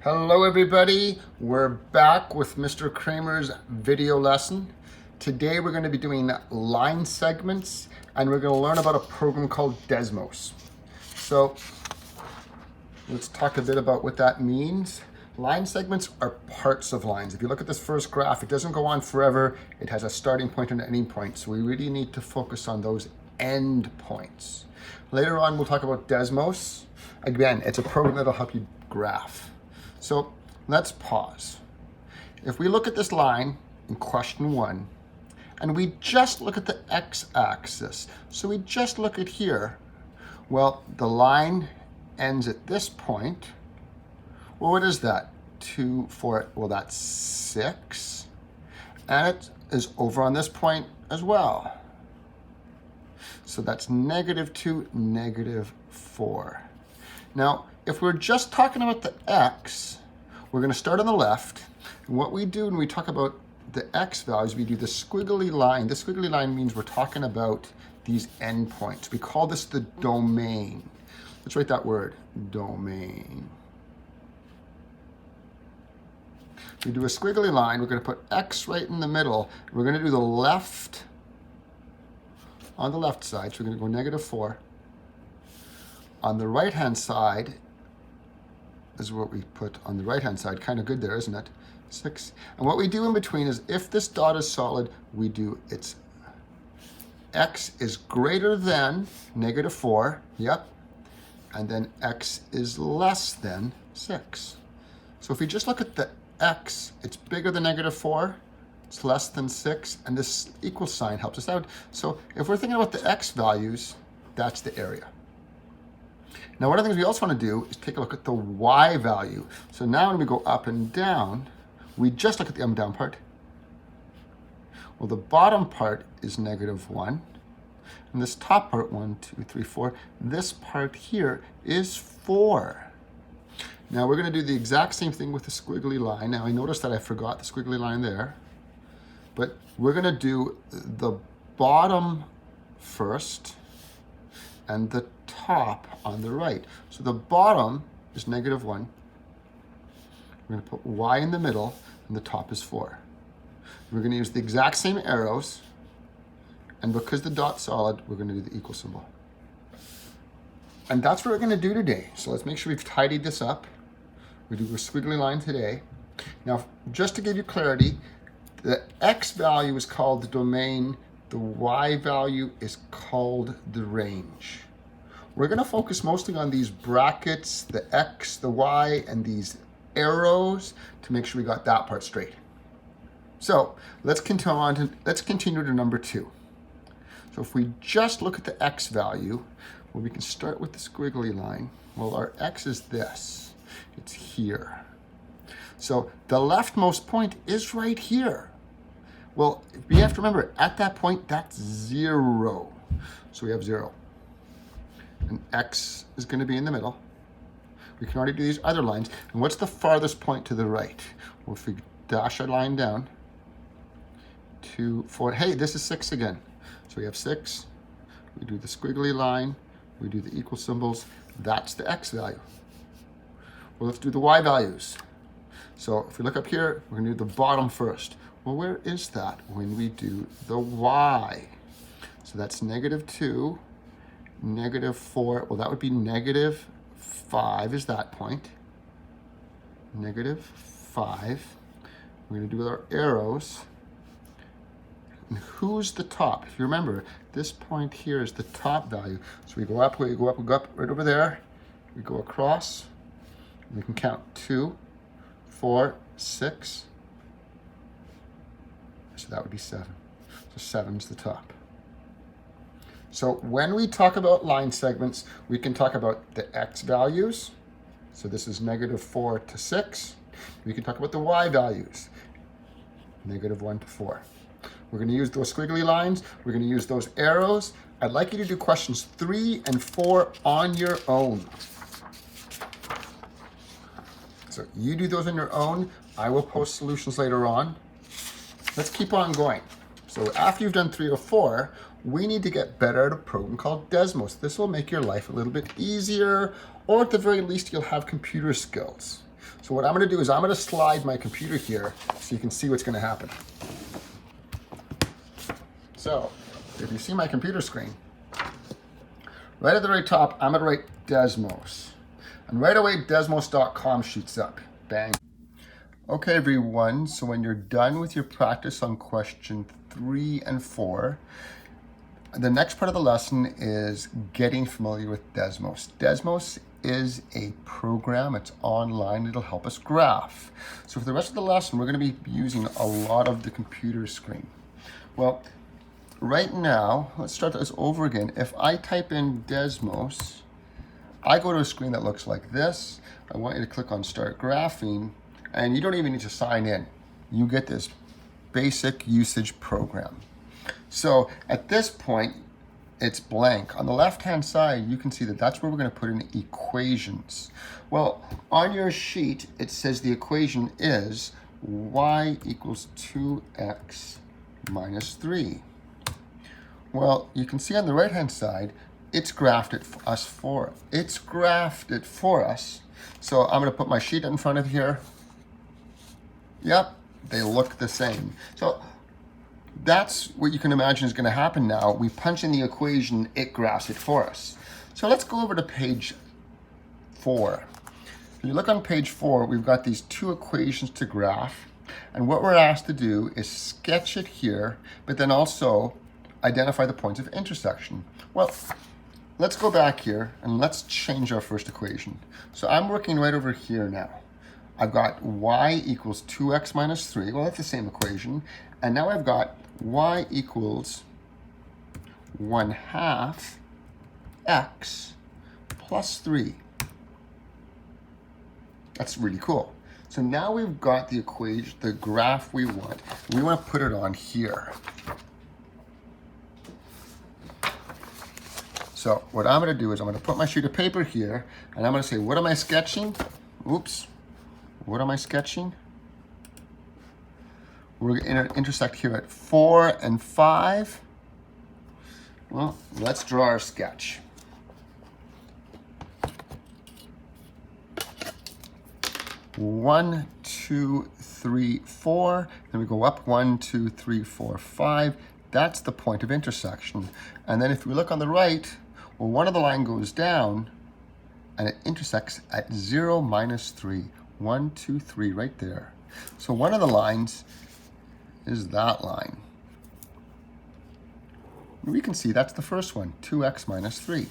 Hello everybody, we're back with Mr. Kramer's video lesson. Today we're going to be doing line segments and we're going to learn about a program called Desmos. So let's talk a bit about what that means. Line segments are parts of lines. If you look at this first graph, it doesn't go on forever. It has a starting point and an ending point. So we really need to focus on those end points. Later on we'll talk about Desmos. Again, it's a program that'll help you graph. So let's pause. If we look at this line in question 1, and we just look at the x-axis, so we just look at here, well, the line ends at this point. Well, what is that? 2, 4, well, that's 6. And it is over on this point as well. So that's -2, -4. Now, if we're just talking about the x, we're going to start on the left. And what we do when we talk about the x values, we do the squiggly line. The squiggly line means we're talking about these endpoints. We call this the domain. Let's write that word, domain. We do a squiggly line. We're going to put x right in the middle. We're going to do the left on the left side. So we're going to go -4. On the right-hand side is what we put on the right-hand side. Kind of good there, isn't it? 6. And what we do in between is if this dot is solid, we do its x is greater than -4. Yep. And then x is less than 6. So if we just look at the x, it's bigger than -4. It's less than 6. And this equal sign helps us out. So if we're thinking about the x values, that's the area. Now, one of the things we also want to do is take a look at the y value. So now when we go up and down, we just look at the up and down part. Well, the bottom part is -1. And this top part, 1, 2, 3, 4, this part here is 4. Now, we're going to do the exact same thing with the squiggly line. Now, I noticed that I forgot the squiggly line there. But we're going to do the bottom first and the top on the right. So the bottom is -1. We're going to put y in the middle, and the top is 4. We're going to use the exact same arrows, and because the dot's solid, we're going to do the equal symbol. And that's what we're going to do today. So let's make sure we've tidied this up. We do a squiggly line today. Now, just to give you clarity, the x value is called the domain. The y value is called the range. We're going to focus mostly on these brackets, the x, the y, and these arrows to make sure we got that part straight. So let's continue to number 2. So if we just look at the x value, well, we can start with the squiggly line. Well, our x is this. It's here. So the leftmost point is right here. Well, we have to remember, at that point, that's 0. So we have 0. And x is going to be in the middle. We can already do these other lines. And what's the farthest point to the right? Well, if we dash our line down, 2, 4, hey, this is 6 again. So we have 6. We do the squiggly line. We do the equal symbols. That's the x value. Well, let's do the y values. So if we look up here, we're going to do the bottom first. Well, where is that when we do the y? So that's -2, -4. Well, that would be -5 is that point. -5. We're going to do with our arrows. And who's the top? If you remember, this point here is the top value. So we go up, we go up, we go up right over there. We go across. We can count 2, 4, 6. So that would be 7. So 7's the top. So when we talk about line segments, we can talk about the x values. So this is -4 to 6. We can talk about the y values, -1 to 4. We're going to use those squiggly lines. We're going to use those arrows. I'd like you to do questions 3 and 4 on your own. So you do those on your own. I will post solutions later on. Let's keep on going. So after you've done 3 or 4, we need to get better at a program called Desmos. This will make your life a little bit easier, or at the very least, you'll have computer skills. So what I'm going to do is I'm going to slide my computer here so you can see what's going to happen. So if you see my computer screen, right at the very top, I'm going to write Desmos. And right away, Desmos.com shoots up. Bang. Okay, everyone, so when you're done with your practice on question 3 and 4, the next part of the lesson is getting familiar with Desmos. Desmos is a program, it's online, it'll help us graph. So for the rest of the lesson, we're going to be using a lot of the computer screen. Well, right now, let's start this over again. If I type in Desmos, I go to a screen that looks like this. I want you to click on Start Graphing, and you don't even need to sign in. You get this basic usage program. So at this point, it's blank. On the left-hand side, you can see that that's where we're going to put in equations. Well, on your sheet, it says the equation is y equals 2x minus 3. Well, you can see on the right-hand side, it's graphed it for us. It's graphed it for us. So I'm going to put my sheet in front of here. Yep, they look the same. So that's what you can imagine is going to happen now. We punch in the equation, it graphs it for us. So let's go over to page 4. If you look on page 4, we've got these two equations to graph. And what we're asked to do is sketch it here, but then also identify the points of intersection. Well, let's go back here and let's change our first equation. So I'm working right over here now. I've got y equals 2x minus 3. Well, that's the same equation. And now I've got y equals 1/2 x plus 3. That's really cool. So now we've got the equation, the graph we want. We want to put it on here. So what I'm going to do is I'm going to put my sheet of paper here, and I'm going to say, what am I sketching? Oops. What am I sketching? We're going to intersect here at 4 and 5. Well, let's draw our sketch. One, 2, 3, 4. Then we go up 1, 2, 3, 4, 5. That's the point of intersection. And then if we look on the right, well, one of the line goes down and it intersects at 0, minus 3. 1, 2, 3, right there. So one of the lines is that line. We can see that's the first one, 2x minus 3.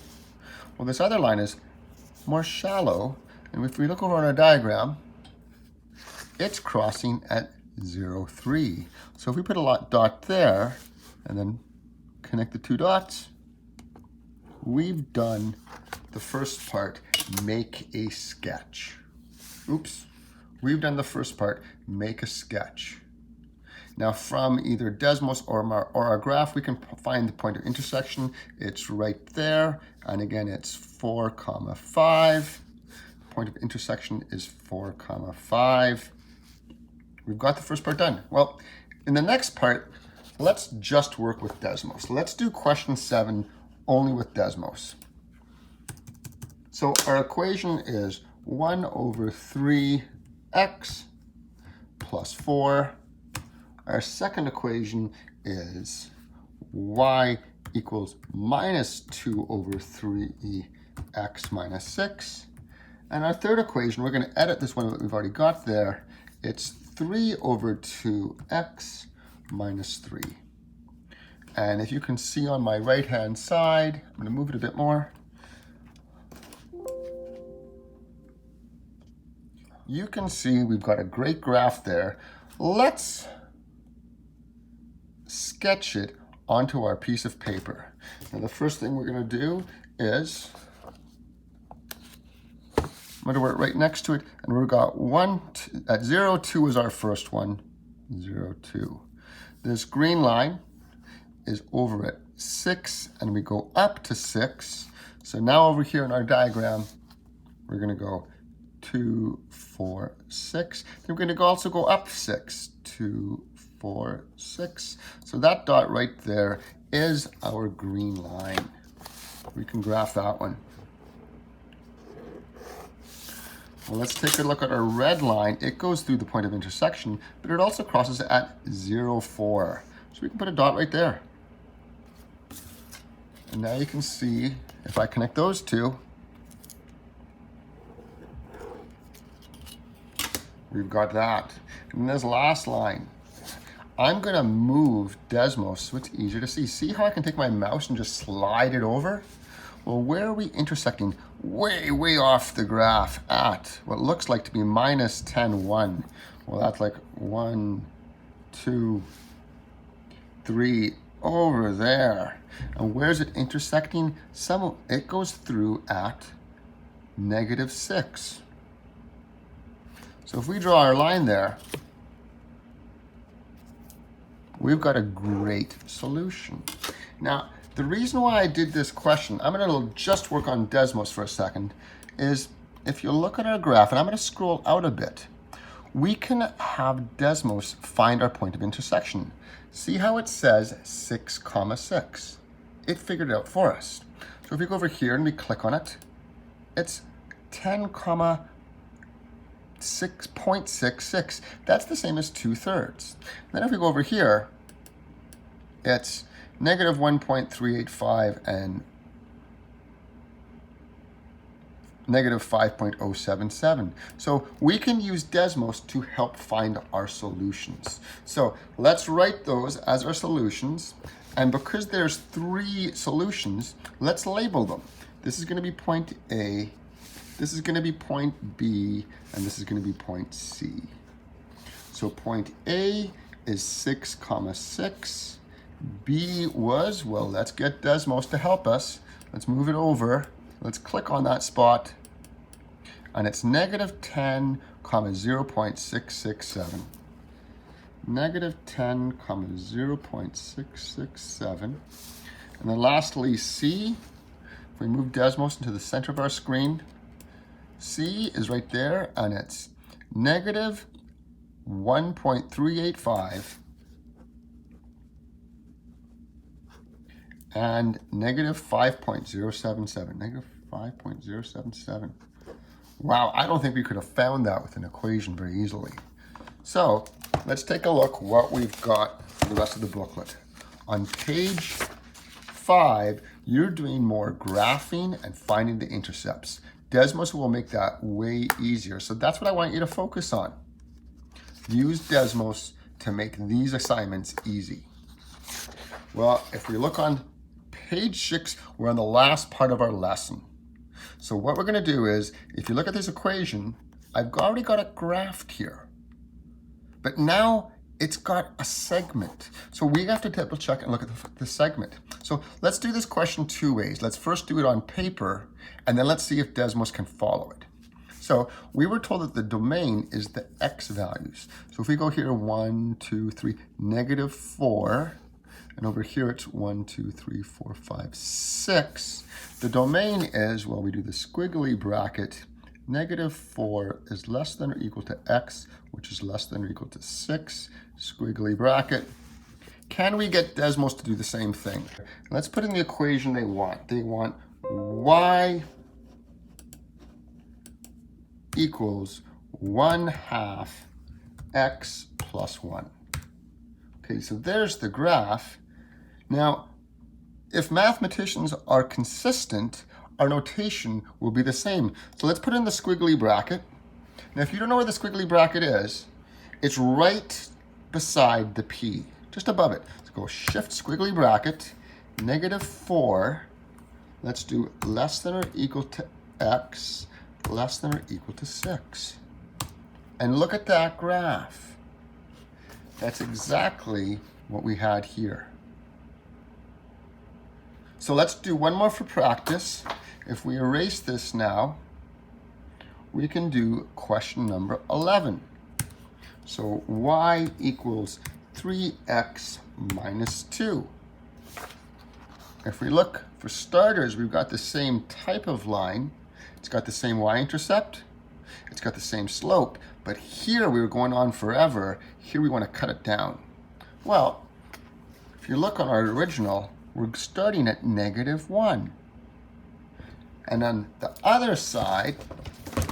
Well, this other line is more shallow, and if we look over on our diagram, it's crossing at 0, 3. So if we put a dot there, and then connect the two dots, we've done the first part, make a sketch. Oops, we've done the first part, make a sketch. Now from either Desmos or our graph, we can find the point of intersection. It's right there, and again, it's 4, 5. The point of intersection is 4, 5. We've got the first part done. Well, in the next part, let's just work with Desmos. Let's do question 7 only with Desmos. So our equation is 1 over 3x plus 4. Our second equation is y equals minus 2 over 3x minus 6. And our third equation, we're going to edit this one that we've already got there. It's 3 over 2x minus 3. And if you can see on my right-hand side, I'm going to move it a bit more. You can see we've got a great graph there. Let's sketch it onto our piece of paper. Now the first thing we're going to do is I'm going to work right next to it, and we've got 1 at 0, 2 is our first one, 0, 2. This green line is over at 6, and we go up to 6. So now over here in our diagram, we're going to go 2, 4, 6. Then we're going to also go up 6, 2, 4, 6. So that dot right there is our green line. We can graph that one. Well, let's take a look at our red line. It goes through the point of intersection, but it also crosses at 0, 4. So we can put a dot right there. And now you can see, if I connect those two, we've got that. And this last line, I'm gonna move Desmos so it's easier to see. See how I can take my mouse and just slide it over? Well, where are we intersecting? Way, way off the graph at what looks like to be minus 10, 1. Well, that's like 1, 2, 3, over there. And where's it intersecting? It goes through at negative 6. So if we draw our line there, we've got a great solution. Now, the reason why I did this question, I'm gonna just work on Desmos for a second, is if you look at our graph, and I'm gonna scroll out a bit, we can have Desmos find our point of intersection. See how it says 6, 6? It figured it out for us. So if we go over here and we click on it, it's 10, 6.66. That's the same as 2/3. Then if we go over here, it's negative 1.385 and negative 5.077. So we can use Desmos to help find our solutions. So let's write those as our solutions. And because there's 3 solutions, let's label them. This is going to be point A, this is going to be point B, and this is going to be point C. So point A is 6, 6. B was, well, let's get Desmos to help us. Let's move it over. Let's click on that spot. And it's negative 10, 0.667. Negative 10, 0.667. And then lastly, C. If we move Desmos into the center of our screen, C is right there, and it's negative 1.385 and negative 5.077. Negative 5.077. Wow, I don't think we could have found that with an equation very easily. So let's take a look what we've got for the rest of the booklet. On page 5, you're doing more graphing and finding the intercepts. Desmos will make that way easier. So that's what I want you to focus on. Use Desmos to make these assignments easy. Well, if we look on page 6, we're on the last part of our lesson. So what we're going to do is, if you look at this equation, I've already got it graphed here. But now it's got a segment. So we have to double check and look at the segment. So let's do this question 2 ways. Let's first do it on paper, and then let's see if Desmos can follow it. So we were told that the domain is the x values. So if we go here, 1, 2, 3, negative 4, and over here it's 1, 2, 3, 4, 5, 6. The domain is, well, we do the squiggly bracket, negative 4 is less than or equal to x, which is less than or equal to 6, squiggly bracket. Can we get Desmos to do the same thing? Let's put in the equation they want. They want y equals 1/2 x plus 1. Okay, so there's the graph. Now, if mathematicians are consistent, our notation will be the same. So let's put in the squiggly bracket. Now, if you don't know where the squiggly bracket is, it's right beside the P, just above it. So go shift squiggly bracket, negative 4. Let's do less than or equal to x, less than or equal to 6. And look at that graph. That's exactly what we had here. So let's do one more for practice. If we erase this now, we can do question number 11. So y equals 3x minus 2. If we look for starters, we've got the same type of line. It's got the same y-intercept. It's got the same slope. But here we were going on forever. Here we want to cut it down. Well, if you look on our original, we're starting at negative 1. And on the other side,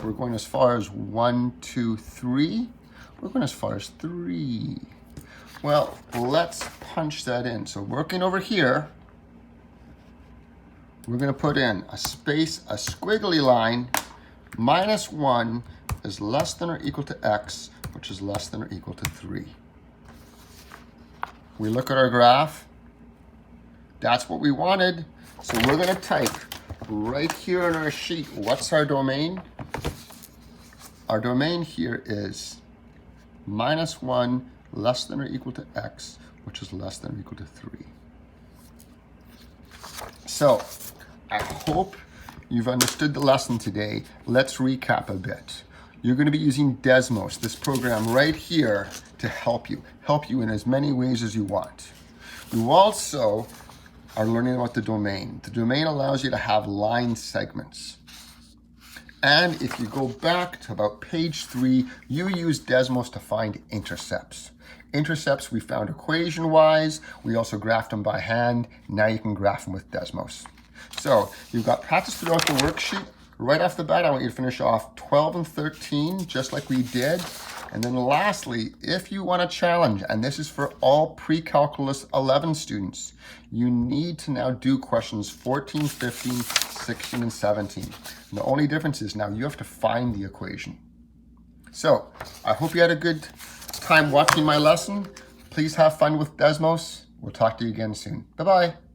We're going as far as 1, 2, 3. We're going as far as 3. Well, let's punch that in. So working over here, we're going to put in a space, a squiggly line. -1 is less than or equal to x, which is less than or equal to 3. We look at our graph. That's what we wanted. So we're going to type right here in our sheet, what's our domain? Our domain here is -1 less than or equal to x, which is less than or equal to 3. So I hope you've understood the lesson today. Let's recap a bit. You're going to be using Desmos, this program right here, to help you in as many ways as you want. You also are learning about the domain. The domain allows you to have line segments. And if you go back to about page 3, you use Desmos to find intercepts. Intercepts we found equation-wise. We also graphed them by hand. Now you can graph them with Desmos. So you've got practice throughout the worksheet. Right off the bat, I want you to finish off 12 and 13, just like we did. And then lastly, if you want a challenge, and this is for all pre-calculus 11 students, you need to now do questions 14, 15, 16, and 17. And the only difference is now you have to find the equation. So I hope you had a good time watching my lesson. Please have fun with Desmos. We'll talk to you again soon. Bye-bye.